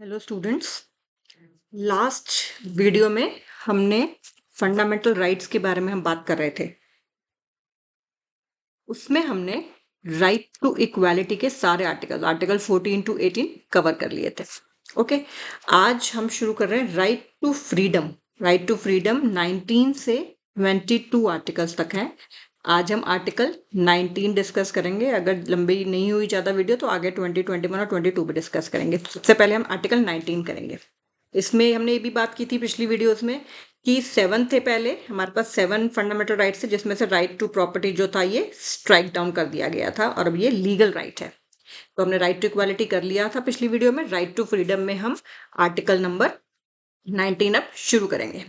Hello students. Last video में हमने fundamental rights के बारे में हम बात कर रहे थे। उसमें हमने राइट टू इक्वालिटी के सारे आर्टिकल 14 टू 18 कवर कर लिए थे। ओके, आज हम शुरू कर रहे हैं right to freedom. Right to freedom 19 से 22 आर्टिकल्स तक हैं। आज हम आर्टिकल 19 डिस्कस करेंगे। अगर लंबी नहीं हुई ज़्यादा वीडियो तो आगे 20, 21 और 22 भी डिस्कस करेंगे। सबसे पहले हम आर्टिकल 19 करेंगे। इसमें हमने ये भी बात की थी पिछली वीडियोस में कि 7 थे पहले हमारे पास 7 फंडामेंटल राइट्स थे, जिसमें से राइट टू प्रॉपर्टी जो था ये स्ट्राइक डाउन कर दिया गया था और अब ये लीगल राइट है। तो हमने राइट टू इक्वालिटी कर लिया था पिछली वीडियो में। राइट टू फ्रीडम में हम आर्टिकल नंबर 19 अब शुरू करेंगे।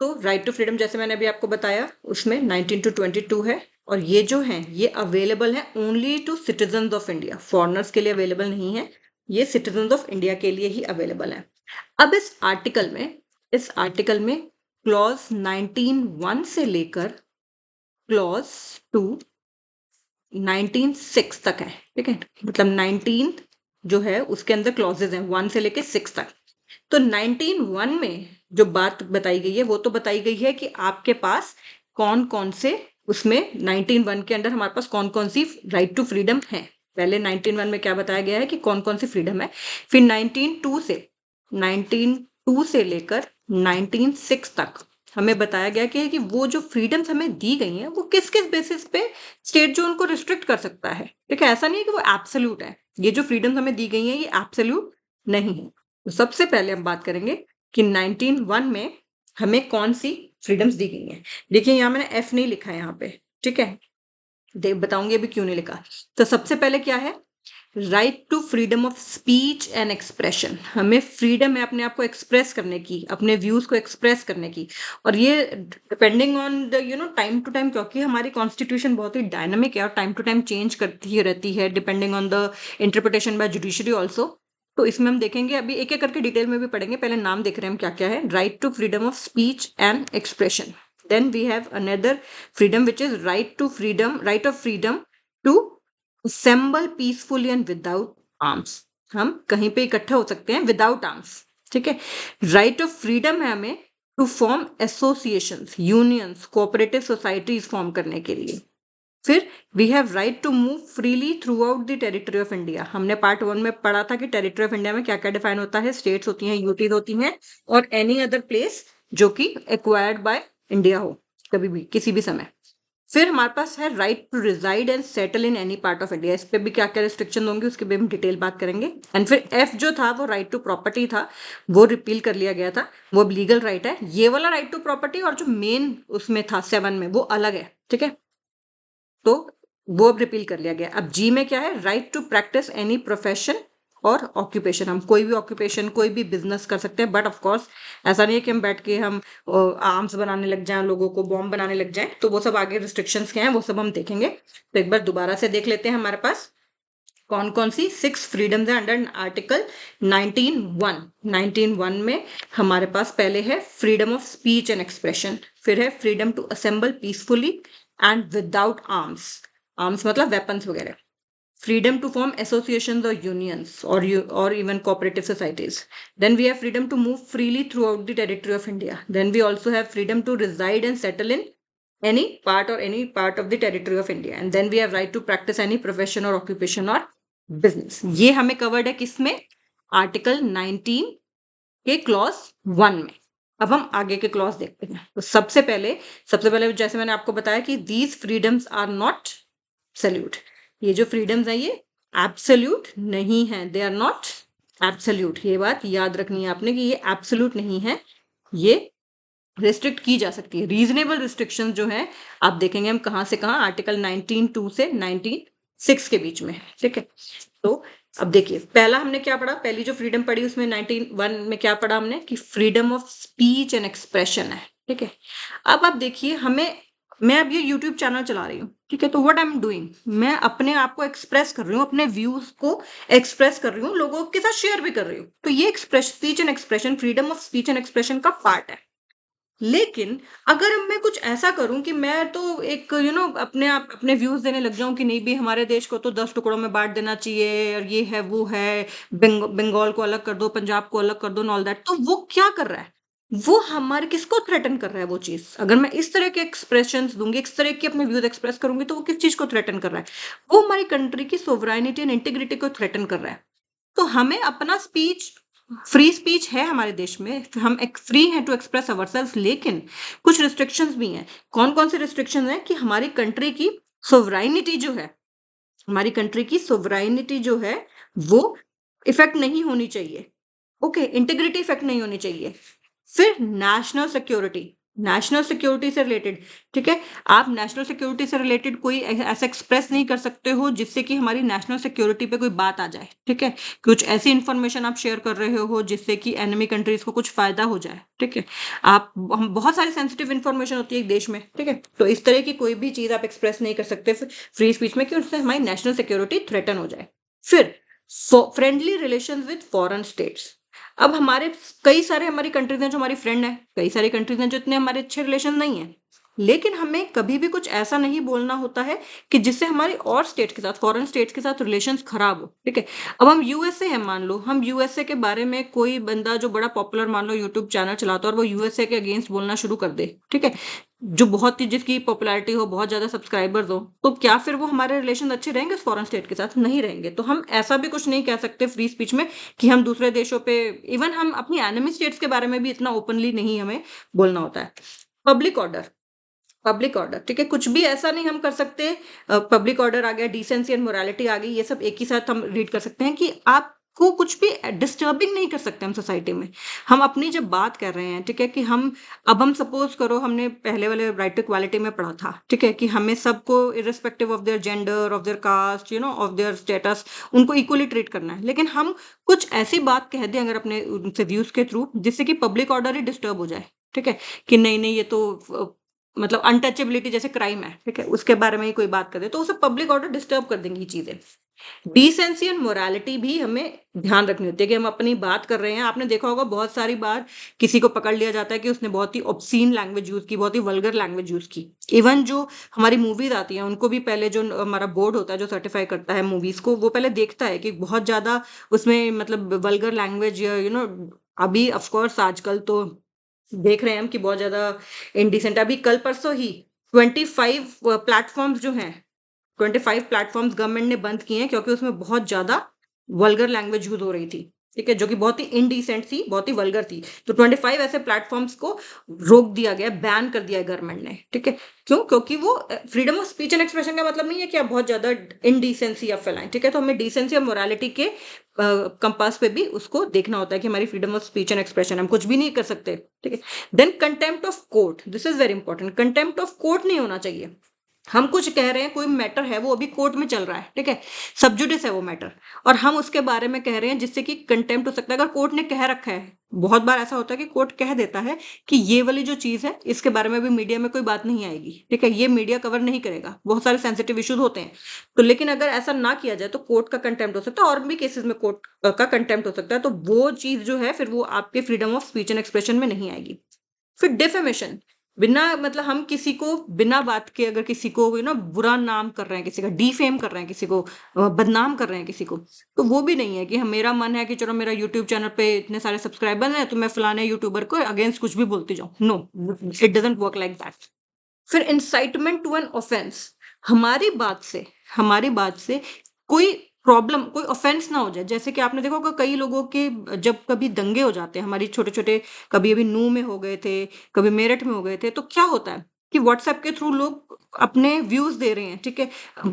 तो राइट टू फ्रीडम जैसे मैंने अभी आपको बताया उसमें 19 टू 22 है और ये जो है ये अवेलेबल है only to citizens of India. Foreigners के लिए अवेलेबल नहीं है, ये सिटीजन्स ऑफ इंडिया के लिए ही अवेलेबल है। अब इस आर्टिकल में क्लॉज 19(1) से लेकर क्लॉज 2 19(6) तक है। ठीक है, मतलब 19 जो है उसके अंदर क्लॉजेज हैं 1 से लेकर 6 तक। तो 19(1) में जो बात बताई गई है वो तो बताई गई है कि आपके पास कौन कौन से उसमें 19(1) के अंदर हमारे पास कौन कौन सी राइट टू फ्रीडम है। पहले 19(1) में क्या बताया गया है कि कौन कौन सी फ्रीडम है। फिर 19(2) से लेकर 19(6) तक हमें बताया गया कि वो जो फ्रीडम्स हमें दी गई हैं वो किस किस बेसिस पे स्टेट जो उनको रिस्ट्रिक्ट कर सकता है। ठीक है, ऐसा नहीं है कि वो एब्सोल्यूट है। ये जो फ्रीडम्स हमें दी गई हैं ये एब्सोल्यूट नहीं है। तो सबसे पहले हम बात करेंगे कि 19(1) में हमें कौन सी फ्रीडम्स दी गई हैं। देखिए यहाँ मैंने एफ नहीं लिखा है यहाँ पे। ठीक है, बताऊंगी अभी क्यों नहीं लिखा। तो सबसे पहले क्या है, right to freedom of speech and expression. हमें फ्रीडम है अपने आप को एक्सप्रेस करने की, अपने व्यूज को एक्सप्रेस करने की। और ये depending on the time to time, क्योंकि हमारी कॉन्स्टिट्यूशन बहुत ही डायनामिक है और टाइम टू टाइम चेंज करती ही रहती है depending on the interpretation bye judiciary also. तो इसमें हम देखेंगे, अभी एक एक करके डिटेल में भी पढ़ेंगे। पहले नाम देख रहे हैं हम क्या क्या है। Right to freedom of speech and expression. Then we have another freedom which is right of freedom to assemble peacefully and without arms. हम कहीं पे इकट्ठा हो सकते हैं विदाउट आर्म्स। ठीक है, राइट ऑफ फ्रीडम है हमें to form associations, unions, cooperative societies form करने के लिए। फिर we have right to move freely throughout the territory of India. हमने पार्ट 1 में पढ़ा था कि टेरिटरी ऑफ इंडिया में क्या क्या डिफाइन होता है। स्टेट्स होती हैं, यूटीज होती हैं और एनी अदर प्लेस जो कि एक्वायर्ड बाय इंडिया हो कभी भी किसी भी समय। फिर हमारे पास है right to reside and settle in any part of India. इस पे भी क्या क्या रिस्ट्रिक्शन होंगे उसके भी हम डिटेल बात करेंगे। एंड फिर एफ जो था वो राइट टू प्रॉपर्टी था, वो रिपील कर लिया गया था, वो अब लीगल राइट है। ये वाला राइट टू प्रॉपर्टी और जो मेन उसमें था 7 में वो अलग है। ठीक है, तो वो अब रिपील कर लिया गया। अब जी में क्या है, right to practice any profession और ऑक्यूपेशन। हम कोई भी ऑक्यूपेशन, कोई भी बिजनेस कर सकते हैं, बट ऑफ कोर्स ऐसा नहीं है कि हम बैठ के हम आर्म्स बनाने लग जाएं, लोगों को बॉम्ब बनाने लग जाएं। तो वो सब आगे रिस्ट्रिक्शंस क्या हैं वो सब हम देखेंगे। तो एक बार दोबारा से देख लेते हैं हमारे पास कौन कौन सी 6 फ्रीडम्स है अंडर आर्टिकल 19(1). 19(1) में हमारे पास पहले है freedom of speech and expression. फिर है freedom to assemble peacefully and without arms. Arms मतलब वेपन्स वगैरह। Freedom to form associations or unions or even cooperative societies. Then we have freedom to move freely throughout the territory of India. Then we also have freedom to reside and settle in any part of the territory of India. And then we have right to practice any profession or occupation or business. ये हमें covered है किसमें, article 19 के clause 1 में। अब हम आगे के क्लॉज देखते हैं। तो सबसे पहले जैसे मैंने आपको बताया कि these freedoms are not absolute। ये जो फ्रीडम्स है ये एब्सोल्यूट नहीं है, दे आर नॉट एब्सोल्यूट। ये बात याद रखनी है आपने कि ये एब्सोल्यूट नहीं है, ये रिस्ट्रिक्ट की जा सकती है। रीजनेबल रिस्ट्रिक्शन जो है आप देखेंगे हम कहाँ से कहाँ, आर्टिकल 19(2) से 19(6) के बीच में। ठीक है, तो अब देखिए पहला हमने क्या पढ़ा, पहली जो फ्रीडम पढ़ी उसमें 19(1) में क्या पढ़ा हमने कि freedom of speech and expression है। ठीक है, अब आप देखिए मैं अब ये यूट्यूब चैनल चला रही हूँ। ठीक है, तो व्हाट आई एम डूइंग, मैं अपने आप को एक्सप्रेस कर रही हूँ, अपने व्यूज को एक्सप्रेस कर रही हूँ, लोगों के साथ शेयर भी कर रही हूँ। तो ये speech and expression, freedom of speech and expression का पार्ट है। लेकिन अगर अब मैं कुछ ऐसा करूँ कि मैं तो एक अपने आप अपने व्यूज़ देने लग जाऊँ कि नहीं भई हमारे देश को तो 10 टुकड़ों में बाँट देना चाहिए और ये है, वो है, बंगाल को अलग कर दो, पंजाब को अलग कर दो एंड ऑल दैट, तो वो क्या कर रहा है? वो हमारे किसको थ्रेटन कर रहा है वो चीज़? अगर मैं इस तरह के एक्सप्रेशंस दूँगी, इस तरह के अपने व्यूज़ एक्सप्रेस करूँगी तो वो किस चीज़ को थ्रेटन कर रहा है? वो हमारी कंट्री की सोवरेनिटी एंड इंटीग्रिटी को थ्रेटन कर रहा है। तो हमें अपना स्पीच फ्री स्पीच है हमारे देश में, हम एक फ्री हैं टू एक्सप्रेस आवरसेल्व्स, लेकिन कुछ रिस्ट्रिक्शंस भी हैं। कौन-कौन से रिस्ट्रिक्शंस हैं कि हमारी कंट्री की सोवरेनिटी जो है, हमारी कंट्री की सोवरेनिटी जो है, वो इफ़ेक्ट नहीं होनी चाहिए। ओके, इंटीग्रिटी इफ़ेक्ट नहीं होनी चाहिए। फिर नेशनल सिक्योरिटी से रिलेटेड, ठीक है? आप नेशनल सिक्योरिटी से रिलेटेड कोई ऐसा एक्सप्रेस नहीं कर सकते हो जिससे कि हमारी नेशनल सिक्योरिटी पे कोई बात आ जाए, ठीक है? कुछ ऐसी इन्फॉर्मेशन आप शेयर कर रहे हो जिससे कि एनिमी कंट्रीज़ को कुछ फ़ायदा हो जाए, ठीक है? आप हम बहुत सारी सेंसिटिव इन्फॉर्मेशन होती है एक देश में, ठीक है? तो इस तरह की कोई भी चीज़ आप एक्सप्रेस नहीं कर सकते फ्री स्पीच में कि उससे हमारी नेशनल सिक्योरिटी थ्रेटन हो जाए। फिर friendly relations with foreign states. अब कई सारे हमारी कंट्रीज़ हैं जो हमारी फ्रेंड हैं, कई सारी कंट्रीज़ हैं जो इतने हमारे अच्छे रिलेशन नहीं हैं। लेकिन हमें कभी भी कुछ ऐसा नहीं बोलना होता है कि जिससे हमारी और स्टेट के साथ, फॉरेन स्टेट्स के साथ रिलेशंस खराब हो, ठीक है? अब हम यूएसए हैं मान लो, हम यूएसए के बारे में कोई बंदा जो बड़ा पॉपुलर मान लो यूट्यूब चैनल चलाता है और वो यूएसए के अगेंस्ट बोलना शुरू कर दे, ठीक है? जो बहुत ही जिसकी पॉपुलैरिटी हो, बहुत ज़्यादा सब्सक्राइबर्स हो, तो क्या फिर वो हमारे रिलेशन अच्छे रहेंगे उस फॉरेन स्टेट के साथ? नहीं रहेंगे। तो हम ऐसा भी कुछ नहीं कह सकते फ्री स्पीच में कि हम दूसरे देशों पे इवन हम अपनी एनिमी स्टेट्स के बारे में भी इतना ओपनली नहीं हमें बोलना होता है। पब्लिक ऑर्डर पब्लिक ऑर्डर, ठीक है? कुछ भी ऐसा नहीं हम कर सकते। पब्लिक ऑर्डर आ गया, डिसेंसी एंड मोरालिटी आ गई, ये सब एक ही साथ हम रीड कर सकते हैं कि आपको कुछ भी डिस्टर्बिंग नहीं कर सकते हम सोसाइटी में। हम अपनी जब बात कर रहे हैं, ठीक है? कि हम सपोज़ करो हमने पहले वाले राइट टू इक्वालिटी में पढ़ा था, ठीक है? कि हमें सबको irrespective of their gender, of their caste, of their status, उनको इक्वली ट्रीट करना है। लेकिन हम कुछ ऐसी बात कह दें अगर अपने उनसे व्यूज़ के थ्रू जिससे कि पब्लिक ऑर्डर ही डिस्टर्ब हो जाए, ठीक है? कि नहीं-नहीं ये तो मतलब अनटचेबिलिटी जैसे क्राइम है, ठीक है? उसके बारे में ही कोई बात कर दे, तो उसे पब्लिक ऑर्डर डिस्टर्ब कर देंगी ये चीज़ें। डिसेंसी एंड मोरालिटी भी हमें ध्यान रखनी होती है कि हम अपनी बात कर रहे हैं। आपने देखा होगा बहुत सारी बार किसी को पकड़ लिया जाता है कि उसने बहुत ही ऑब्सीन लैंग्वेज यूज़ की, बहुत ही वल्गर लैंग्वेज यूज़ की। इवन जो हमारी मूवीज़ आती हैं, उनको भी पहले जो हमारा बोर्ड होता है, जो सर्टिफ़ाई करता है मूवीज़ को, वो पहले देखता है कि बहुत ज़्यादा उसमें मतलब वल्गर लैंग्वेज या अभी ऑफ़ कोर्स आजकल तो देख रहे हैं हम कि बहुत ज़्यादा इंडिसेंट अभी कल-परसों ही 25 प्लेटफ़ॉर्म्स जो हैं, 25 प्लेटफ़ॉर्म्स गवर्नमेंट ने बंद किए हैं क्योंकि उसमें बहुत ज़्यादा वल्गर लैंग्वेज यूज़ हो रही थी, ठीक है? जो कि बहुत ही इंडिसेंट थी, बहुत ही वल्गर थी। तो 25 ऐसे प्लेटफ़ॉर्म्स को रोक दिया गया, बैन कर दिया है गवर्नमेंट ने, ठीक है? क्यों? क्योंकि वो freedom of speech and expression का मतलब नहीं है कि आप बहुत ज़्यादा इंडिसेंसी आप फैलाएँ, ठीक है? तो हमें डिसेंसी और मोरालिटी के कंपास पे भी उसको देखना होता है कि हमारी freedom of speech and expression हम कुछ भी नहीं कर सकते, ठीक है? Then contempt of court, this is very important. Contempt of court नहीं होना चाहिए। हम कुछ कह रहे हैं, कोई मैटर है, वो अभी कोर्ट में चल रहा है, ठीक है? सब जुडिस है वो मैटर और हम उसके बारे में कह रहे हैं जिससे कि कंटेम्प्ट हो सकता है। अगर कोर्ट ने कह रखा है, बहुत बार ऐसा होता है कि कोर्ट कह देता है कि ये वाली जो चीज़ है, इसके बारे में भी मीडिया में कोई बात नहीं आएगी, ठीक है? ये मीडिया कवर नहीं करेगा। बहुत सारे सेंसिटिव इश्यूज़ होते हैं। तो लेकिन अगर ऐसा ना किया जाए तो कोर्ट का कंटेम्प्ट हो सकता है और भी केसेज़ में कोर्ट का कंटेम्प्ट हो सकता है। तो वो चीज़ जो है फिर वो आपके freedom of speech and expression में नहीं आएगी। फिर डिफेमेशन, बिना मतलब हम किसी को बिना बात के अगर किसी को बुरा नाम कर रहे हैं, किसी का डिफेम कर रहे हैं, किसी को बदनाम कर रहे हैं किसी को, तो वो भी नहीं है कि मेरा मन है कि चलो मेरा यूट्यूब चैनल पे इतने सारे सब्सक्राइबर हैं तो मैं फलाने यूट्यूबर को अगेंस्ट कुछ भी बोलती जाऊँ। No, it doesn't work like that. फिर इंसाइटमेंट टू एन ऑफेंस, हमारी बात से हमारी बात से कोई प्रॉब्लम, कोई ऑफेंस ना हो जाए। जैसे कि आपने देखा होगा कई लोगों के जब कभी दंगे हो जाते हैं, हमारी छोटे-छोटे कभी अभी नूंह में हो गए थे, कभी मेरठ में हो गए थे, तो क्या होता है कि व्हाट्सएप के थ्रू लोग अपने व्यूज़ दे रहे हैं, ठीक है?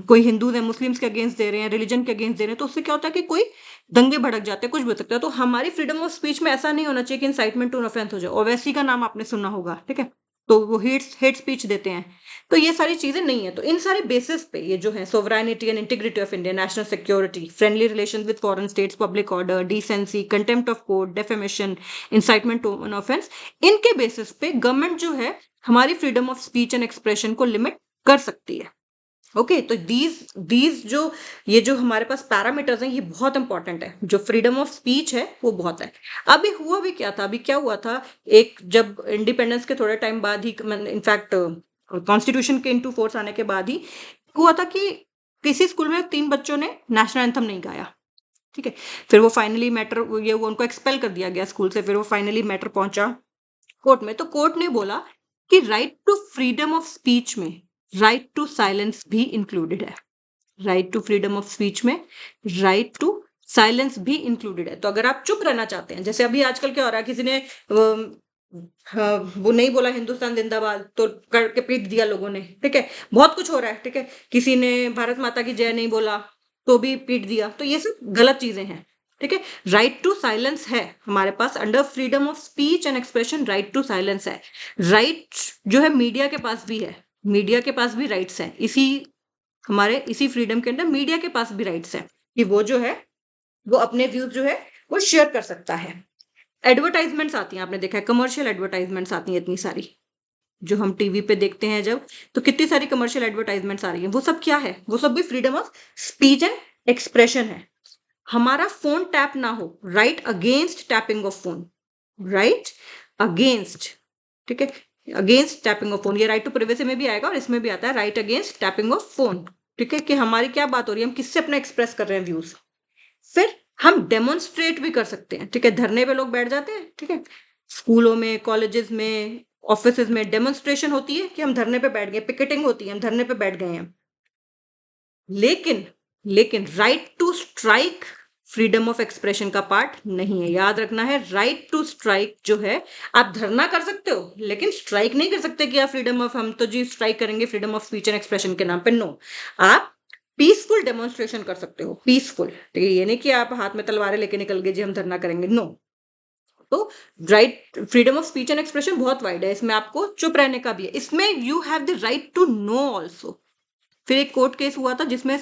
कोई हिंदूज़ हैं, मुस्लिम्स के अगेंस्ट दे रहे हैं, रिलिजन के अगेंस्ट दे रहे हैं, तो उससे क्या होता है कि कोई दंगे भड़क जाते हैं, कुछ भी हो सकता है। तो हमारी फ्रीडम ऑफ स्पीच में ऐसा नहीं होना चाहिए कि इंसाइटमेंट टू एन ऑफेंस हो जाए। ओवैसी का नाम आपने सुना होगा, ठीक है? तो वो हेट स्पीच देते हैं। तो ये सारी चीज़ें नहीं है। तो इन सारे बेसिस पे ये जो है sovereignty and integrity of India, national security, friendly relations with foreign states, public order, decency, contempt of court, defamation, incitement to an offence, इनके बेसिस पे गवर्नमेंट जो है हमारी freedom of speech and expression को लिमिट कर सकती है। Okay, तो दीज जो ये जो हमारे पास पैरामीटर्स हैं, ये बहुत इंपॉर्टेंट है। जो फ्रीडम ऑफ स्पीच है वो बहुत है। अभी हुआ भी क्या था, अभी क्या हुआ था, एक जब इंडिपेंडेंस के थोड़े टाइम बाद ही, इनफैक्ट कॉन्स्टिट्यूशन के इनटू फोर्स आने के बाद ही हुआ था कि किसी स्कूल में 3 बच्चों ने नेशनल एंथम नहीं गाया। ठीक है, फिर वो फाइनली मैटर, ये वो उनको एक्सपेल कर दिया गया स्कूल से। फिर वो फाइनली मैटर पहुंचा कोर्ट में, तो कोर्ट ने बोला कि right to freedom of speech में राइट टू साइलेंस भी इंक्लूडेड है। Right to freedom of speech में राइट टू साइलेंस भी इंक्लूडेड है। तो अगर आप चुप रहना चाहते हैं, जैसे अभी आजकल क्या हो रहा है, किसी ने हाँ, वो नहीं बोला हिंदुस्तान जिंदाबाद तो करके पीट दिया लोगों ने। ठीक है, बहुत कुछ हो रहा है। ठीक है, किसी ने भारत माता की जय नहीं बोला तो भी पीट दिया। तो ये सब गलत चीजें हैं। ठीक है, राइट टू साइलेंस है हमारे पास under freedom of speech and expression. Right to silence है। राइट जो है मीडिया के पास भी है, मीडिया के पास भी राइट्स है। इसी फ्रीडम के अंदर मीडिया के पास भी राइट्स है कि वो जो है वो अपने व्यूज जो है वो शेयर कर सकता है। एडवर्टाइजमेंट्स आती हैं, आपने देखा है कमर्शियल एडवर्टाइजमेंट्स आती हैं इतनी सारी, जो हम टीवी पे देखते हैं जब, तो कितनी सारी कमर्शियल एडवर्टाइजमेंट्स आ रही हैं। वो सब क्या है, वो सब भी freedom of speech and expression है। हमारा फोन टैप ना हो, right against tapping of phone, right against, ठीक है, अगेंस्ट टैपिंग ऑफ फोन। ये राइट टू प्राइवेसी में भी आएगा और इसमें भी आता है right against tapping of phone. ठीक है, कि हमारी क्या बात हो रही है, हम किससे अपना एक्सप्रेस कर रहे हैं व्यूज। फिर हम डेमोन्स्ट्रेट भी कर सकते हैं। ठीक है, धरने पे लोग बैठ जाते हैं। ठीक है, स्कूलों में, कॉलेजेस में, ऑफिसेज में डेमोन्स्ट्रेशन होती है कि हम धरने पे बैठ गए, पिकेटिंग होती है हम धरने पे बैठ गए हैं। लेकिन लेकिन right to strike freedom of expression का पार्ट नहीं है। याद रखना है, राइट टू स्ट्राइक जो है, आप धरना कर सकते हो लेकिन स्ट्राइक नहीं कर सकते कि आप फ्रीडम ऑफ, हम तो जी स्ट्राइक करेंगे freedom of speech and expression के नाम पे। नो, आप पीसफुल डेमोन्स्ट्रेशन कर सकते हो, पीसफुल। ठीक है, ये नहीं कि आप हाथ में तलवारें लेके निकल गए जी हम धरना करेंगे। नो। तो right freedom of speech and expression बहुत वाइड है, इसमें आपको चुप रहने का भी है, इसमें you have the right to know also. फिर एक कोर्ट केस हुआ था जिसमें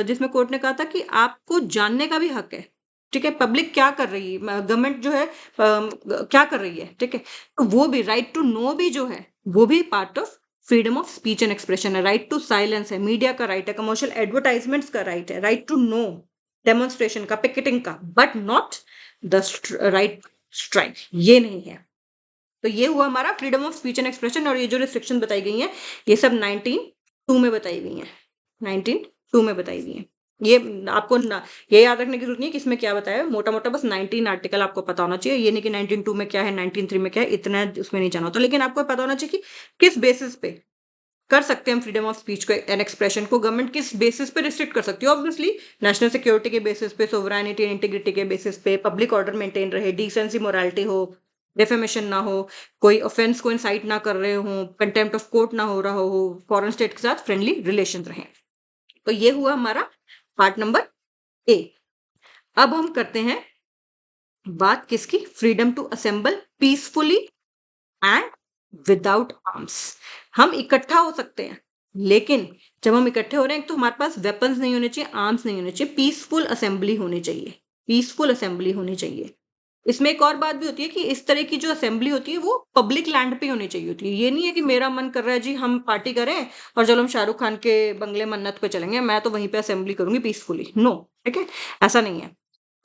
जिसमें कोर्ट ने कहा था कि आपको जानने का भी हक है। ठीक है, पब्लिक क्या कर रही है, गवर्नमेंट जो है क्या कर रही है। ठीक है, तो वो भी राइट टू नो भी जो है वो भी part of freedom of speech and expression है। राइट टू साइलेंस है, मीडिया का राइट है, कमर्शियल एडवर्टाइजमेंट्स का राइट है, राइट टू नो डेमोन्स्ट्रेशन का, पिकेटिंग का, but not the right strike, ये नहीं है। तो ये हुआ हमारा freedom of speech and expression. और ये जो रिस्ट्रिक्शन बताई गई हैं ये सब 1902 में बताई गई हैं, 1902 में बताई गई हैं। ये आपको ये याद रखने की जरूरत नहीं है कि इसमें क्या बताया है, मोटा मोटा बस 19 आर्टिकल आपको पता होना चाहिए। ये नहीं कि 1902 में क्या है, 1903 में क्या है, इतना उसमें नहीं जाना होता। लेकिन आपको पता होना चाहिए कि किस बेसिस पे कर सकते हैं हम फ्रीडम ऑफ स्पीच को एंड एक्सप्रेशन को, गवर्नमेंट किस बेसिस पे रिस्ट्रिक्ट कर सकती है। ऑब्वियसली नेशनल सिक्योरिटी के बेसिस पे, सोवरेनिटी एंड इंटीग्रिटी के बेसिस पे, पब्लिक ऑर्डर मेंटेन रहे, डिसेंसी मोरालिटी हो, डेफेमेशन ना हो, कोई ऑफेंस को इंसाइट ना कर रहे हो, कंटेम्प्ट ऑफ कोर्ट ना हो रहा हो, फॉरेन स्टेट के साथ फ्रेंडली रिलेशन रहे। तो ये हुआ हमारा पार्ट नंबर ए। अब हम करते हैं बात किसकी, freedom to assemble peacefully and without arms. हम इकट्ठा हो सकते हैं, लेकिन जब हम इकट्ठे हो रहे हैं तो हमारे पास वेपन्स नहीं होने चाहिए, आर्म्स नहीं होने चाहिए, पीसफुल असेंबली होनी चाहिए, पीसफुल असेंबली होनी चाहिए। इसमें एक और बात भी होती है कि इस तरह की जो असेंबली होती है वो पब्लिक लैंड पे होनी चाहिए होती है। ये नहीं है कि मेरा मन कर रहा है जी हम पार्टी करें और चलो हम शाहरुख खान के बंगले मन्नत पे चलेंगे, मैं तो वहीं पे असेंबली करूंगी पीसफुली। नो, ठीक है, ऐसा नहीं है।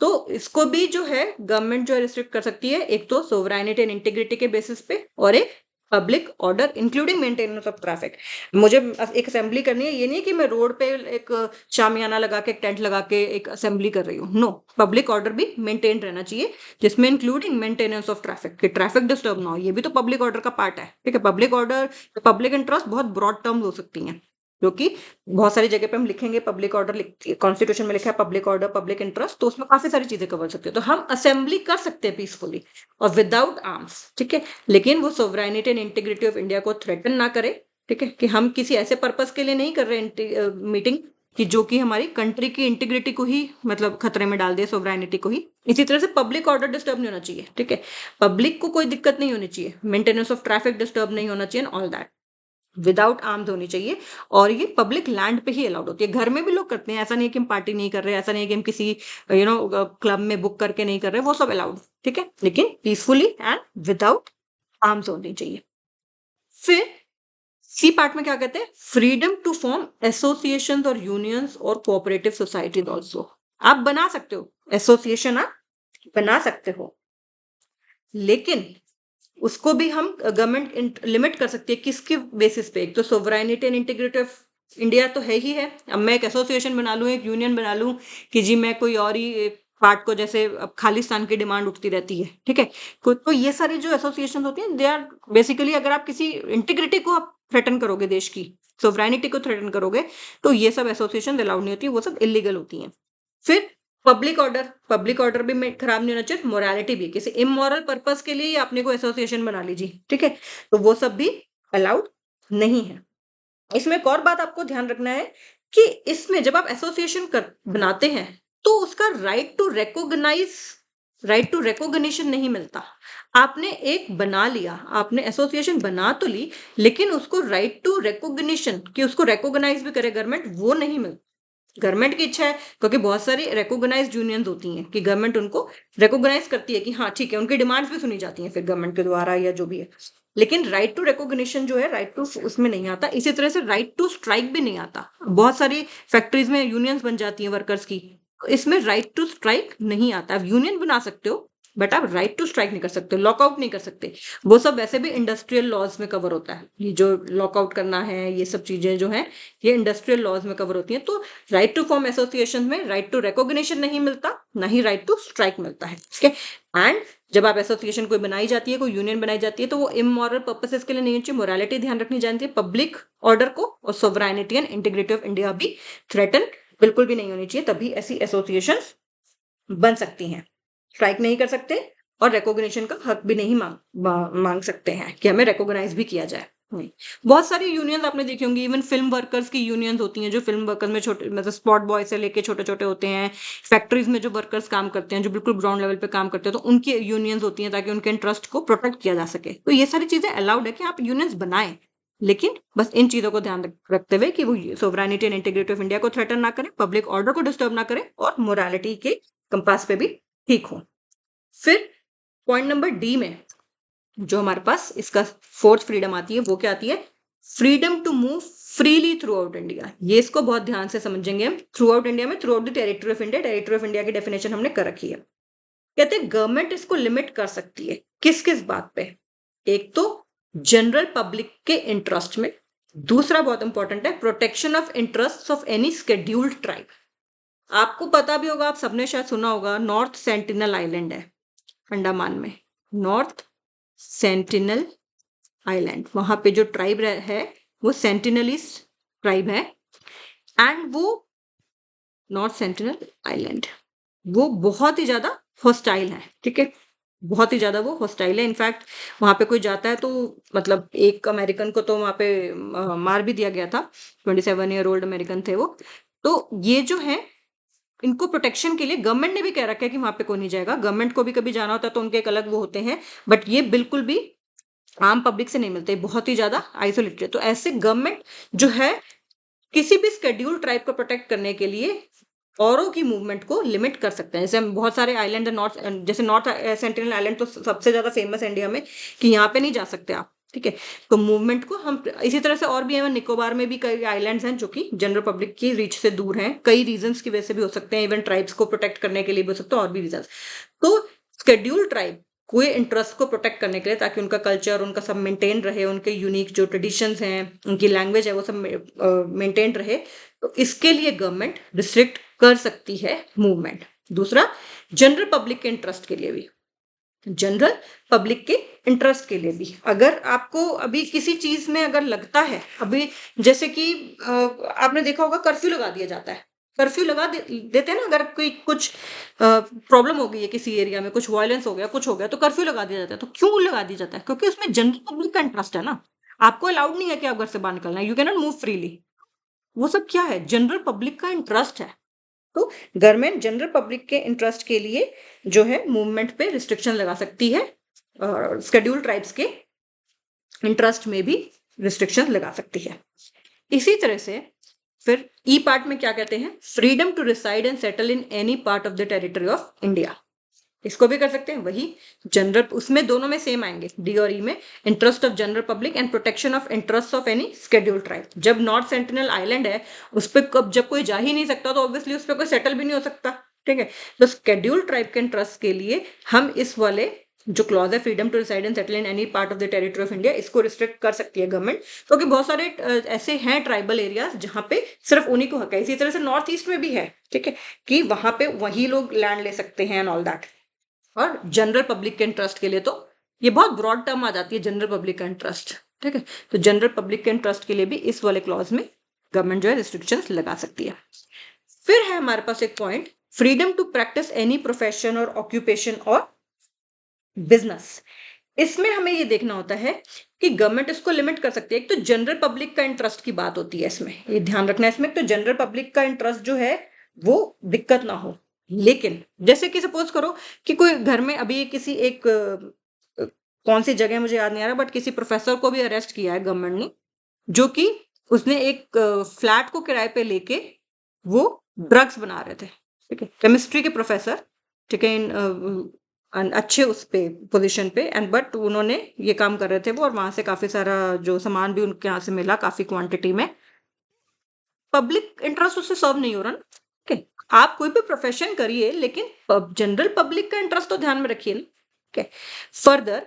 तो इसको भी जो है गवर्नमेंट जो है रिस्ट्रिक्ट कर सकती है, एक तो सोवरेनिटी एंड इंटीग्रिटी के बेसिस पे, और एक public order including maintenance of traffic. मुझे एक असेंबली करनी है, ये नहीं है कि मैं रोड पे एक शामियाना लगा के, एक टेंट लगा के एक असेंबली कर रही हूँ। नो, पब्लिक ऑर्डर भी मेंटेन रहना चाहिए, जिसमें इंक्लूडिंग मेंटेनेंस ऑफ ट्रैफिक, कि ट्रैफिक डिस्टर्ब ना हो, ये भी तो पब्लिक ऑर्डर का पार्ट है। ठीक है, पब्लिक ऑर्डर, पब्लिक इंटरेस्ट बहुत ब्रॉड टर्म्स हो सकती हैं, क्योंकि बहुत सारी जगह पे हम लिखेंगे पब्लिक ऑर्डर, कॉन्स्टिट्यूशन में लिखा है पब्लिक ऑर्डर, पब्लिक इंटरेस्ट, तो उसमें काफी सारी चीजें कवर सकती है। तो हम असेंबली कर सकते हैं पीसफुली और विदाउट आर्म्स। ठीक है, लेकिन वो sovereignty and integrity of India को थ्रेटन ना करे। ठीक है, कि हम किसी ऐसे पर्पस के लिए नहीं कर रहे मीटिंग कि जो कि हमारी कंट्री की इंटीग्रिटी को ही मतलब खतरे में डाल दे, सोवरेनिटी को ही। इसी तरह से पब्लिक ऑर्डर डिस्टर्ब नहीं होना चाहिए। ठीक है, पब्लिक को कोई दिक्कत नहीं होनी चाहिए, मेंटेनेंस ऑफ ट्रैफिक डिस्टर्ब नहीं होना चाहिए, ऑल दैट विदाउट आर्म्स होनी चाहिए। और ये पब्लिक लैंड पे ही अलाउड होती है। घर में भी लोग करते हैं, ऐसा नहीं है कि हम पार्टी नहीं कर रहे, ऐसा नहीं है कि हम किसी क्लब में बुक करके नहीं कर रहे, वो सब अलाउड। ठीक है, लेकिन पीसफुली एंड विदाउट आर्म्स होनी चाहिए। फिर सी पार्ट में क्या कहते हैं, फ्रीडम टू फॉर्म एसोसिएशंस और यूनियंस और कोऑपरेटिव सोसाइटीज ऑल्सो। आप बना सकते हो एसोसिएशन, आप बना सकते हो, लेकिन उसको भी हम गवर्नमेंट लिमिट कर सकती है। किसके बेसिस पे? एक तो sovereignty and integrity of India तो है ही है। अब मैं एक एसोसिएशन बना लूं, एक यूनियन बना लूं कि जी मैं कोई और ही पार्ट को, जैसे अब खालिस्तान की डिमांड उठती रहती है, ठीक है, तो ये सारी जो एसोसिएशन होती हैं, दे आर बेसिकली, अगर आप किसी इंटीग्रिटी को आप थ्रेटन करोगे, देश की सोवरेनिटी को थ्रेटन करोगे, तो ये सब एसोसिएशन अलाउड नहीं होती, वो सब इलीगल होती हैं। फिर पब्लिक ऑर्डर भी खराब नहीं होना चाहिए, मोरालिटी भी, किसी इमोरल पर्पस के लिए आपने कोई एसोसिएशन बना लीजिए, ठीक है, तो वो सब भी अलाउड नहीं है। इसमें एक और बात आपको ध्यान रखना है कि इसमें जब आप एसोसिएशन बनाते हैं, तो उसका राइट टू रिकॉग्निशन नहीं मिलता। आपने एक बना लिया, आपने एसोसिएशन बना तो ली, लेकिन उसको राइट टू रिकॉग्निशन, कि उसको रिकॉग्नाइज भी करे गवर्नमेंट, वो नहीं मिलता। गवर्नमेंट की इच्छा है, क्योंकि बहुत सारी रिकॉग्नाइज्ड यूनियंस होती हैं कि गवर्नमेंट उनको रिकॉग्नाइज करती है कि हाँ ठीक है, उनकी डिमांड्स भी सुनी जाती हैं फिर गवर्नमेंट के द्वारा या जो भी है, लेकिन राइट टू रिकॉग्निशन जो है, राइट टू उसमें नहीं आता। इसी तरह से राइट टू स्ट्राइक भी नहीं आता। बहुत सारी फैक्ट्रीज में यूनियंस बन जाती हैं वर्कर्स की, इसमें राइट टू स्ट्राइक नहीं आता। आप यूनियन बना सकते हो, बट आप राइट टू स्ट्राइक नहीं कर सकते, लॉकआउट नहीं कर सकते। वो सब वैसे भी इंडस्ट्रियल लॉज में कवर होता है, ये जो लॉकआउट करना है, ये सब चीजें जो है, ये इंडस्ट्रियल लॉज में कवर होती हैं। तो राइट टू फॉर्म एसोसिएशन में राइट टू रिकॉग्निशन नहीं मिलता, ना ही राइट टू स्ट्राइक मिलता है, ठीक है। एंड जब आप एसोसिएशन कोई बनाई जाती है, कोई यूनियन बनाई जाती है, तो वो इमोरल पर्पसेस के लिए नहीं होनी चाहिए, मोरालिटी ध्यान रखनी जानती है, पब्लिक ऑर्डर को और sovereignty and integrity of India भी थ्रेटन बिल्कुल भी नहीं होनी चाहिए, तभी ऐसी एसोसिएशन बन सकती हैं। स्ट्राइक नहीं कर सकते और रिकॉग्निशन का हक भी नहीं मांग सकते हैं कि हमें रिकॉग्नाइज भी किया जाए। बहुत सारी यूनियंस आपने देखी होंगी, इवन फिल्म वर्कर्स की यूनियंस होती हैं, जो फिल्म वर्कर्स में छोटे, मतलब स्पॉट बॉय से लेके छोटे छोटे होते हैं, फैक्ट्रीज में जो वर्कर्स काम करते हैं, जो बिल्कुल ग्राउंड लेवल पे काम करते हैं, तो उनकी यूनियंस होती हैं ताकि उनके इंटरेस्ट को प्रोटेक्ट किया जा सके। तो ये सारी चीजें अलाउड है कि आप यूनियंस बनाएं, लेकिन बस इन चीजों को ध्यान रखते हुए कि वो sovereignty and integrity of India को थ्रेटन ना करें, पब्लिक ऑर्डर को डिस्टर्ब ना करें, और मोरालिटी के कंपास पे भी ठीक हो। फिर पॉइंट नंबर डी में जो हमारे पास इसका फोर्थ फ्रीडम आती है, वो क्या आती है? Freedom to move freely throughout India. ये इसको बहुत ध्यान से समझेंगे हम। थ्रू आउट इंडिया में, throughout the territory of India, territory of India की डेफिनेशन हमने कर रखी है। कहते हैं गवर्नमेंट इसको लिमिट कर सकती है, किस किस बात पे? एक तो जनरल पब्लिक के इंटरेस्ट में, दूसरा बहुत इंपॉर्टेंट है protection of interest of any scheduled tribe. आपको पता भी होगा, आप सबने शायद सुना होगा, नॉर्थ सेंटिनल आइलैंड है अंडमान में, नॉर्थ सेंटिनल आइलैंड, वहां पे जो ट्राइब है वो सेंटिनलिस ट्राइब है, एंड वो नॉर्थ सेंटिनल आइलैंड, वो बहुत ही ज्यादा हॉस्टाइल है, ठीक है, बहुत ही ज्यादा वो हॉस्टाइल है। इनफैक्ट वहां पे कोई जाता है तो, मतलब एक अमेरिकन को तो वहां पे मार भी दिया गया था, 27 ईयर ओल्ड अमेरिकन थे वो। तो ये जो है, इनको प्रोटेक्शन के लिए गवर्नमेंट ने भी कह रखा है कि वहां पे कोई नहीं जाएगा। गवर्नमेंट को भी कभी जाना होता है तो उनके एक अलग वो होते हैं, बट ये बिल्कुल भी आम पब्लिक से नहीं मिलते, बहुत ही ज्यादा आइसोलेटेड है। तो ऐसे गवर्नमेंट जो है, किसी भी शेड्यूल ट्राइब को प्रोटेक्ट करने के लिए औरों की मूवमेंट को लिमिट कर सकते हैं। जैसे हम बहुत सारे आइलैंड है, नॉर्थ, जैसे नॉर्थ सेंटिनल आइलैंड तो सबसे ज्यादा फेमस है इंडिया में, कि यहाँ पे नहीं जा सकते आप, ठीक है। तो मूवमेंट को हम इसी तरह से, और भी है, निकोबार में भी कई आइलैंड्स हैं जो कि जनरल पब्लिक की रीच से दूर हैं, कई रीजंस की वजह से भी हो सकते हैं, इवन ट्राइब्स को प्रोटेक्ट करने के लिए भी हो सकते हैं, और भी रीजन। तो शेड्यूल ट्राइब कोई इंटरेस्ट को प्रोटेक्ट करने के लिए, ताकि उनका कल्चर, उनका सब मेंटेन रहे, उनके यूनिक जो ट्रेडिशंस हैं, उनकी लैंग्वेज है, वो सब मेंटेन रहे, तो इसके लिए गवर्नमेंट रिस्ट्रिक्ट कर सकती है मूवमेंट। दूसरा, जनरल पब्लिक के इंटरेस्ट के लिए भी, जनरल पब्लिक के इंटरेस्ट के लिए भी, अगर आपको अभी किसी चीज में अगर लगता है, अभी जैसे कि आपने देखा होगा कर्फ्यू लगा दिया जाता है, कर्फ्यू लगा देते हैं ना, अगर कोई कुछ प्रॉब्लम हो गई है किसी एरिया में, कुछ वायलेंस हो गया, कुछ हो गया, तो कर्फ्यू लगा दिया जाता है। तो क्यों लगा दिया जाता है? क्योंकि उसमें जनरल पब्लिक का इंटरेस्ट है ना। आपको अलाउड नहीं है कि आप घर से बाहर निकलना है, you can not move freely. वो सब क्या है? जनरल पब्लिक का इंटरेस्ट है। तो गवर्नमेंट जनरल पब्लिक के इंटरेस्ट के लिए जो है मूवमेंट पे रिस्ट्रिक्शन लगा सकती है, और शेड्यूल ट्राइब्स के इंटरेस्ट में भी रिस्ट्रिक्शन लगा सकती है। इसी तरह से फिर ई पार्ट में क्या कहते हैं? Freedom to reside and settle in any part of the territory of India. इसको भी कर सकते हैं, वही जनरल, उसमें दोनों में सेम आएंगे, डी और ई में, interest of general public and protection of interest of any scheduled tribe. जब नॉर्थ सेंटिनल आइलैंड है उस पर कब जब कोई जा ही नहीं सकता तो ऑब्वियसली उस पर कोई सेटल भी नहीं हो सकता, ठीक है। तो शेड्यूल्ड ट्राइब के इंटरेस्ट के लिए हम इस वाले जो क्लॉज है, freedom to reside and settle in any part of the territory of India, इसको रिस्ट्रिक्ट कर सकती है गवर्नमेंट, क्योंकि बहुत सारे ऐसे हैं ट्राइबल एरियाज जहां पे सिर्फ उन्हीं को हक है। इसी तरह से नॉर्थ ईस्ट में भी है, ठीक है, कि वहां पे वही लोग लैंड ले सकते हैं एंड ऑल दैट। और जनरल पब्लिक के इंटरेस्ट के लिए तो ये बहुत ब्रॉड टर्म आ जाती है, जनरल पब्लिक का इंटरेस्ट, ठीक है। तो जनरल पब्लिक के इंटरेस्ट के लिए भी इस वाले क्लॉज में गवर्नमेंट जो है रिस्ट्रिक्शंस लगा सकती है। फिर है हमारे पास एक point, freedom to practice any profession और ऑक्यूपेशन और बिजनेस। इसमें हमें ये देखना होता है कि गवर्नमेंट इसको लिमिट कर सकती है। एक तो जनरल पब्लिक का इंटरेस्ट की बात होती है इसमें, ये ध्यान रखना है इसमें, तो जनरल पब्लिक का इंटरेस्ट जो है वो दिक्कत ना हो। लेकिन जैसे कि सपोज करो कि कोई घर में अभी किसी एक कौन सी जगह मुझे याद नहीं आ रहा, बट किसी प्रोफेसर को भी अरेस्ट किया है गवर्नमेंट ने, जो कि उसने एक फ्लैट को किराए पे लेके वो ड्रग्स बना रहे थे, ठीक है, केमिस्ट्री के प्रोफेसर, ठीक है, अच्छे उस पे पोजीशन पे, एंड बट उन्होंने ये काम कर रहे थे वो, और वहां से काफी सारा जो सामान भी उनके यहाँ से मिला काफी क्वांटिटी में। पब्लिक इंटरेस्ट उससे सर्व नहीं हो रहा ना, ठीक है। आप कोई भी प्रोफेशन करिए लेकिन जनरल पब्लिक का इंटरेस्ट तो ध्यान में रखिए ना, ठीक है। फर्दर,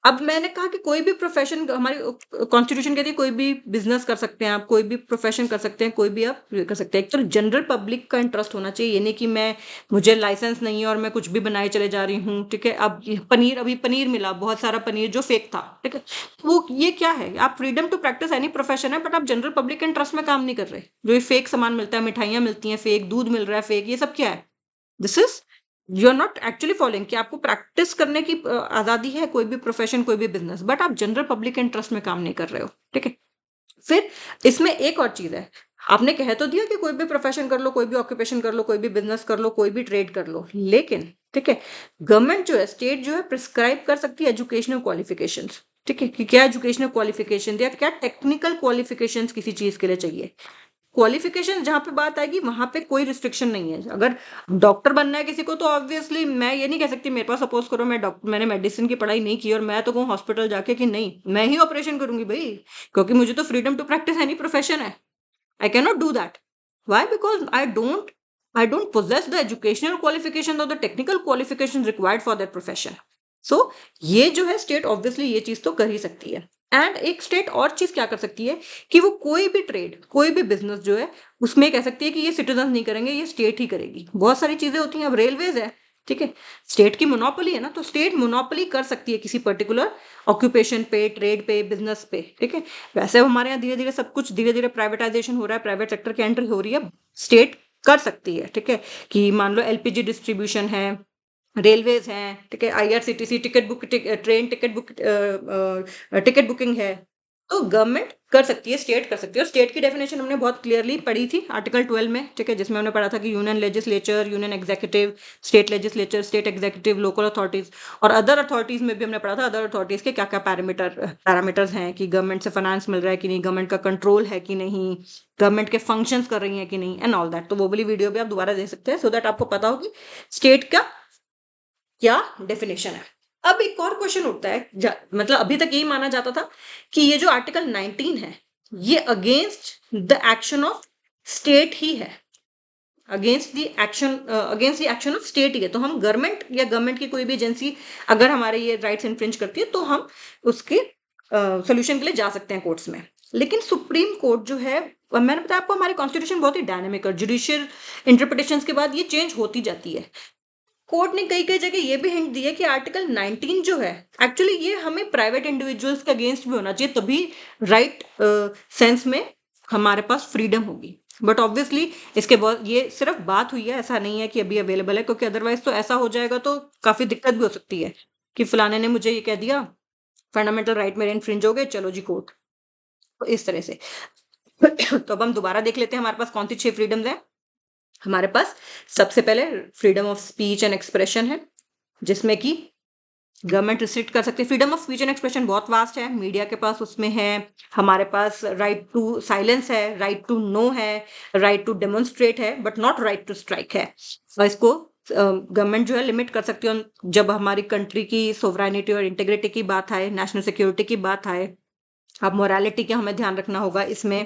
अब मैंने कहा कि कोई भी प्रोफेशन, हमारी कॉन्स्टिट्यूशन कहती है कोई भी बिजनेस कर सकते हैं आप, कोई भी प्रोफेशन कर सकते हैं, कोई भी आप कर सकते हैं। एक तो जनरल पब्लिक का इंटरेस्ट होना चाहिए, ये नहीं कि मैं, मुझे लाइसेंस नहीं है और मैं कुछ भी बनाए चले जा रही हूँ, ठीक है। अब पनीर, अभी पनीर मिला, बहुत सारा पनीर जो फेक था, ठीक है, वो ये क्या है, आप freedom to practice any profession है बट आप जनरल पब्लिक के इंटरेस्ट में काम नहीं कर रहे। जो ये फेक सामान मिलता है, मिठाइयाँ मिलती हैं फेक, दूध मिल रहा है फेक, ये सब क्या है, this is, you are not actually following, कि आपको प्रैक्टिस करने की आजादी है, कोई भी प्रोफेशन कोई भी बिजनेस, बट आप जनरल पब्लिक इंटरेस्ट में काम नहीं कर रहे हो, ठीक है। फिर इसमें एक और चीज है, आपने कह तो दिया कि कोई भी प्रोफेशन कर लो, कोई भी ऑक्यूपेशन कर लो, कोई भी बिजनेस कर लो, कोई भी ट्रेड कर लो, लेकिन ठीक है, गवर्नमेंट जो है, स्टेट जो है, प्रिस्क्राइब कर सकती है एजुकेशनल क्वालिफिकेशंस, ठीक है, कि क्या एजुकेशनल क्वालिफिकेशन या क्या टेक्निकल क्वालिफिकेशंस किसी चीज के लिए चाहिए। क्वालिफिकेशन जहां पे बात आएगी वहां पे कोई रिस्ट्रिक्शन नहीं है। अगर डॉक्टर बनना है किसी को तो ऑब्वियसली मैं ये नहीं कह सकती, मेरे पास सपोज करो मैं डॉक्टर, मैंने मेडिसिन की पढ़ाई नहीं की और मैं तो कहूँ हॉस्पिटल जाके कि नहीं मैं ही ऑपरेशन करूंगी भाई, क्योंकि मुझे तो freedom to practice any profession है, I can not do that. Why? Because I don't possess the educational qualification or the technical qualifications required for that profession. So ये जो है स्टेट ऑब्वियसली ये चीज तो कर ही सकती है। एंड एक स्टेट और चीज क्या कर सकती है कि वो कोई भी ट्रेड, कोई भी बिजनेस जो है उसमें कह सकती है कि ये सिटीजन नहीं करेंगे, ये स्टेट ही करेगी। बहुत सारी चीजें होती हैं, अब रेलवेज है, ठीक है, स्टेट की मोनोपोली है ना, तो स्टेट मोनोपोली कर सकती है किसी पर्टिकुलर ऑक्यूपेशन पे, ट्रेड पे, बिजनेस पे, ठीक है। वैसे हमारे यहाँ धीरे धीरे सब कुछ, धीरे धीरे प्राइवेटाइजेशन हो रहा है, प्राइवेट सेक्टर की एंट्री हो रही है, स्टेट कर सकती है, ठीक है। कि मान लो एलपीजी डिस्ट्रीब्यूशन है, रेलवेज हैं, ठीक है, IRCTC ticket book, train ticket book, ticket booking है, तो गवर्नमेंट कर सकती है, स्टेट कर सकती है। और स्टेट की डेफिनेशन हमने बहुत क्लियरली पढ़ी थी आर्टिकल 12 में, ठीक है, जिसमें हमने पढ़ा था कि union legislature, union executive, state legislature, state executive, local authorities, और अदर अथॉरिटीज में भी हमने पढ़ा था अदर अथॉरिटीज के क्या क्या पैरामीटर्स हैं, कि गवर्नमेंट से फाइनेंस मिल रहा है कि नहीं, गवर्नमेंट का कंट्रोल है कि नहीं, गवर्नमेंट के फंक्शंस कर रही है कि नहीं, एंड ऑल दैट। तो वो वाली वीडियो भी आप दोबारा देख सकते हैं, सो दैट आपको पता हो कि स्टेट का क्या डेफिनेशन है। अब एक और क्वेश्चन उठता है, मतलब अभी तक यही माना जाता था कि ये जो आर्टिकल 19 है ये against the action of state ही है, against the action of state ही है। तो हम गवर्नमेंट या गवर्नमेंट की कोई भी एजेंसी अगर हमारे ये राइट्स इन्फ्रिंज करती है तो हम उसके सोल्यूशन के लिए जा सकते हैं कोर्ट्स में। लेकिन सुप्रीम कोर्ट जो है, मैंने बताया आपको हमारी कॉन्स्टिट्यूशन बहुत ही डायनेमिक और जुडिशियल इंटरप्रिटेशन के बाद ये चेंज होती जाती है। कोर्ट ने कई कई जगह ये भी हिंट दी है कि आर्टिकल 19 जो है एक्चुअली ये हमें प्राइवेट इंडिविजुअल्स के अगेंस्ट भी होना चाहिए, तभी राइट सेंस में हमारे पास फ्रीडम होगी। बट ऑब्वियसली इसके बाद ये सिर्फ बात हुई है, ऐसा नहीं है कि अभी अवेलेबल है, क्योंकि अदरवाइज तो ऐसा हो जाएगा तो काफी दिक्कत भी हो सकती है कि फलाने ने मुझे ये कह दिया, फंडामेंटल राइट मेरे इन्फ्रिंज हो गए, चलो जी कोर्ट, तो इस तरह से। तो अब हम दोबारा देख लेते हैं हमारे पास कौन सी 6 फ्रीडम्स हैं। हमारे पास सबसे पहले freedom of speech and expression है, जिसमें कि गवर्नमेंट रिस्ट्रिक्ट कर सकती है। Freedom of speech and expression बहुत वास्ट है, मीडिया के पास उसमें है, हमारे पास राइट टू साइलेंस है, राइट टू नो है, राइट टू डेमोन्स्ट्रेट है, but not right to strike है। और इसको गवर्नमेंट जो है लिमिट कर सकती है जब हमारी कंट्री की सोवरेनिटी और इंटीग्रिटी की बात आए, नेशनल सिक्योरिटी की बात आए। अब मोरालिटी का हमें ध्यान रखना होगा इसमें।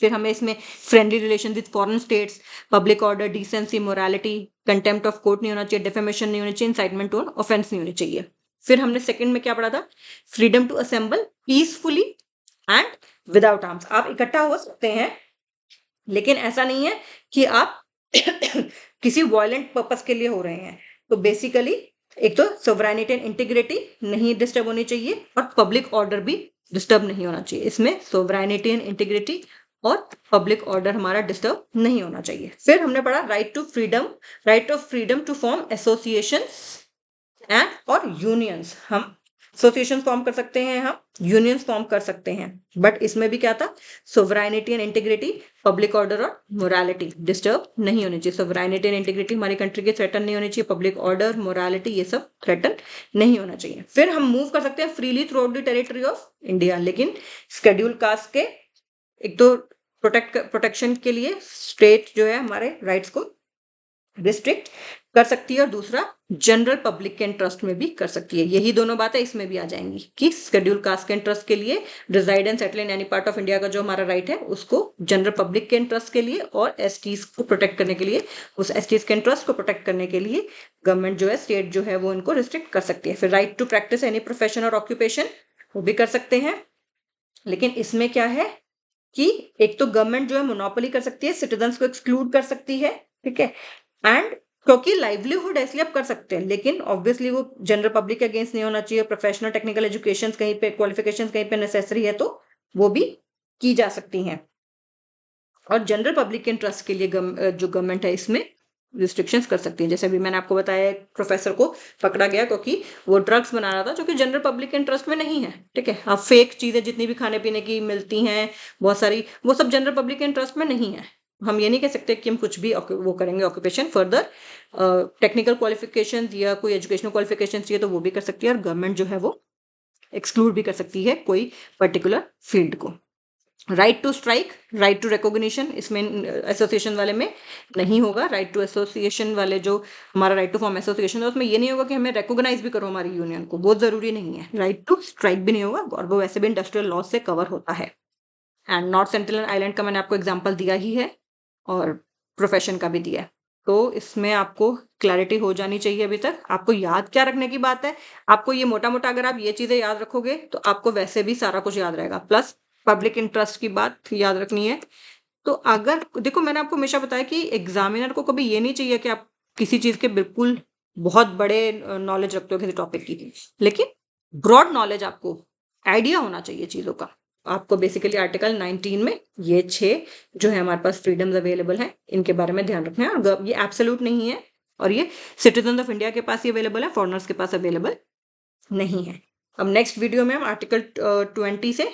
फिर हमें इसमें friendly relation with foreign states, public order, decency, morality, contempt of court नहीं होना चाहिए, डिफेमेशन नहीं होनी चाहिए, इंसाइटमेंट टू ऑफेंस नहीं होनी चाहिए। फिर हमने सेकंड में क्या पढ़ा था? Freedom to assemble peacefully and without arms. आप इकट्ठा हो सकते हैं, लेकिन ऐसा नहीं है कि आप किसी वायलेंट पर्पस के लिए हो रहे हैं। तो बेसिकली एक तो सोवरेनिटी एंड इंटीग्रिटी नहीं डिस्टर्ब होनी चाहिए और पब्लिक ऑर्डर भी डिस्टर्ब नहीं होना चाहिए। इसमें सोवरेनिटी एंड इंटीग्रिटी और पब्लिक ऑर्डर हमारा डिस्टर्ब नहीं होना चाहिए। फिर हमने पढ़ा right of freedom to form association and और यूनियंस। हम एसोसिएशन फॉर्म कर सकते हैं, हम यूनियंस फॉर्म कर सकते हैं, बट इसमें भी क्या था? Sovereignty and integrity, public order और मोरालिटी डिस्टर्ब नहीं होनी चाहिए। सोवरेनिटी एंड इंटीग्रिटी हमारी कंट्री के थ्रेटन नहीं होनी चाहिए, पब्लिक ऑर्डर, मोरालिटी ये सब थ्रेटन नहीं होना चाहिए। फिर हम मूव कर सकते हैं freely throughout the territory of India, लेकिन शेड्यूल कास्ट के एक तो प्रोटेक्शन के लिए स्टेट जो है हमारे राइट्स को रिस्ट्रिक्ट कर सकती है, और दूसरा जनरल पब्लिक के इंटरेस्ट में भी कर सकती है। यही दोनों बातें इसमें भी आ जाएंगी कि शेड्यूल कास्ट के इंटरेस्ट के लिए reside and settle in any part of India का जो हमारा राइट है उसको जनरल पब्लिक के इंटरेस्ट के लिए, और एसटीज को प्रोटेक्ट करने के लिए, उस एसटीज के इंटरेस्ट को प्रोटेक्ट करने के लिए गवर्नमेंट जो है, स्टेट जो है वो इनको रिस्ट्रिक्ट कर सकती है। फिर right to practice any profession और ऑक्यूपेशन वो भी कर सकते हैं, लेकिन इसमें क्या है कि एक तो गवर्नमेंट जो है मोनोपोली कर सकती है, सिटीजन्स को एक्सक्लूड कर सकती है, ठीक है, एंड क्योंकि लाइवलीहुड है इसलिए आप कर सकते हैं, लेकिन ऑब्वियसली वो जनरल पब्लिक के अगेंस्ट नहीं होना चाहिए। प्रोफेशनल टेक्निकल एजुकेशन कहीं पे, क्वालिफिकेशन कहीं पे नेसेसरी है तो वो भी की जा सकती हैं। और जनरल पब्लिक के इंटरेस्ट के लिए जो गवर्नमेंट है इसमें रिस्ट्रिक्शंस कर सकती है। जैसे अभी मैंने आपको बताया, एक प्रोफेसर को पकड़ा गया क्योंकि वो ड्रग्स बना रहा था जो कि जनरल पब्लिक के इंटरेस्ट में नहीं है, ठीक है। अब फेक चीजें जितनी भी खाने पीने की मिलती हैं बहुत सारी, वो सब जनरल पब्लिक के इंटरेस्ट में नहीं है। हम ये नहीं कह सकते कि हम कुछ भी वो करेंगे ऑक्यूपेशन फर्दर। टेक्निकल क्वालिफिकेशन या कोई एजुकेशनल क्वालिफिकेशन चाहिए तो वो भी कर सकती है, और गवर्नमेंट जो है वो एक्सक्लूड भी कर सकती है कोई पर्टिकुलर फील्ड को। Right to strike, right to recognition इसमें एसोसिएशन वाले में नहीं होगा। राइट टू एसोसिएशन वाले जो हमारा राइट टू फॉर्म एसोसिएशन है उसमें ये नहीं होगा कि हमें रिकॉग्नाइज भी करो हमारी यूनियन को, बहुत जरूरी नहीं है। राइट टू स्ट्राइक भी नहीं होगा, और वो वैसे भी इंडस्ट्रियल लॉ से कवर होता है। एंड नॉर्थ सेंट्रल आइलैंड का मैंने आपको एग्जाम्पल दिया ही है, और प्रोफेशन का भी दिया है। तो इसमें आपको क्लैरिटी हो जानी चाहिए। अभी तक आपको याद क्या रखने की बात है? आपको ये मोटा मोटा अगर आप ये चीजें याद रखोगे तो आपको वैसे भी सारा कुछ याद रहेगा, प्लस पब्लिक इंटरेस्ट की बात याद रखनी है। तो अगर देखो, मैंने आपको हमेशा बताया कि एग्जामिनर को कभी ये नहीं चाहिए कि आप किसी चीज के बिल्कुल बहुत बड़े नॉलेज रखते हो किसी टॉपिक की, लेकिन ब्रॉड नॉलेज, आपको आइडिया होना चाहिए चीजों का। आपको बेसिकली आर्टिकल 19 में ये 6 जो है हमारे पास फ्रीडम्स अवेलेबल हैं, इनके बारे में ध्यान रखना है। और ये एब्सोल्यूट नहीं है, और ये सिटीजन ऑफ इंडिया के पास ही अवेलेबल है, फॉरनर्स के पास अवेलेबल नहीं है। अब नेक्स्ट वीडियो में हम आर्टिकल 20 से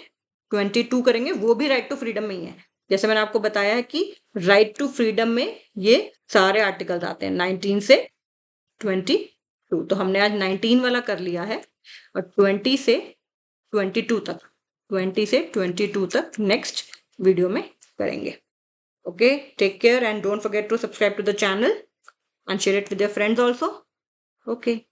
22 करेंगे, वो भी राइट टू फ्रीडम में ही है। जैसे मैंने आपको बताया है कि राइट टू फ्रीडम में ये सारे आर्टिकल्स आते हैं 19 से 22। तो हमने आज 19 वाला कर लिया है, और 20 से 22 तक नेक्स्ट वीडियो में करेंगे। Okay, take care and don't forget to subscribe to the channel and share it with your friends also. Okay.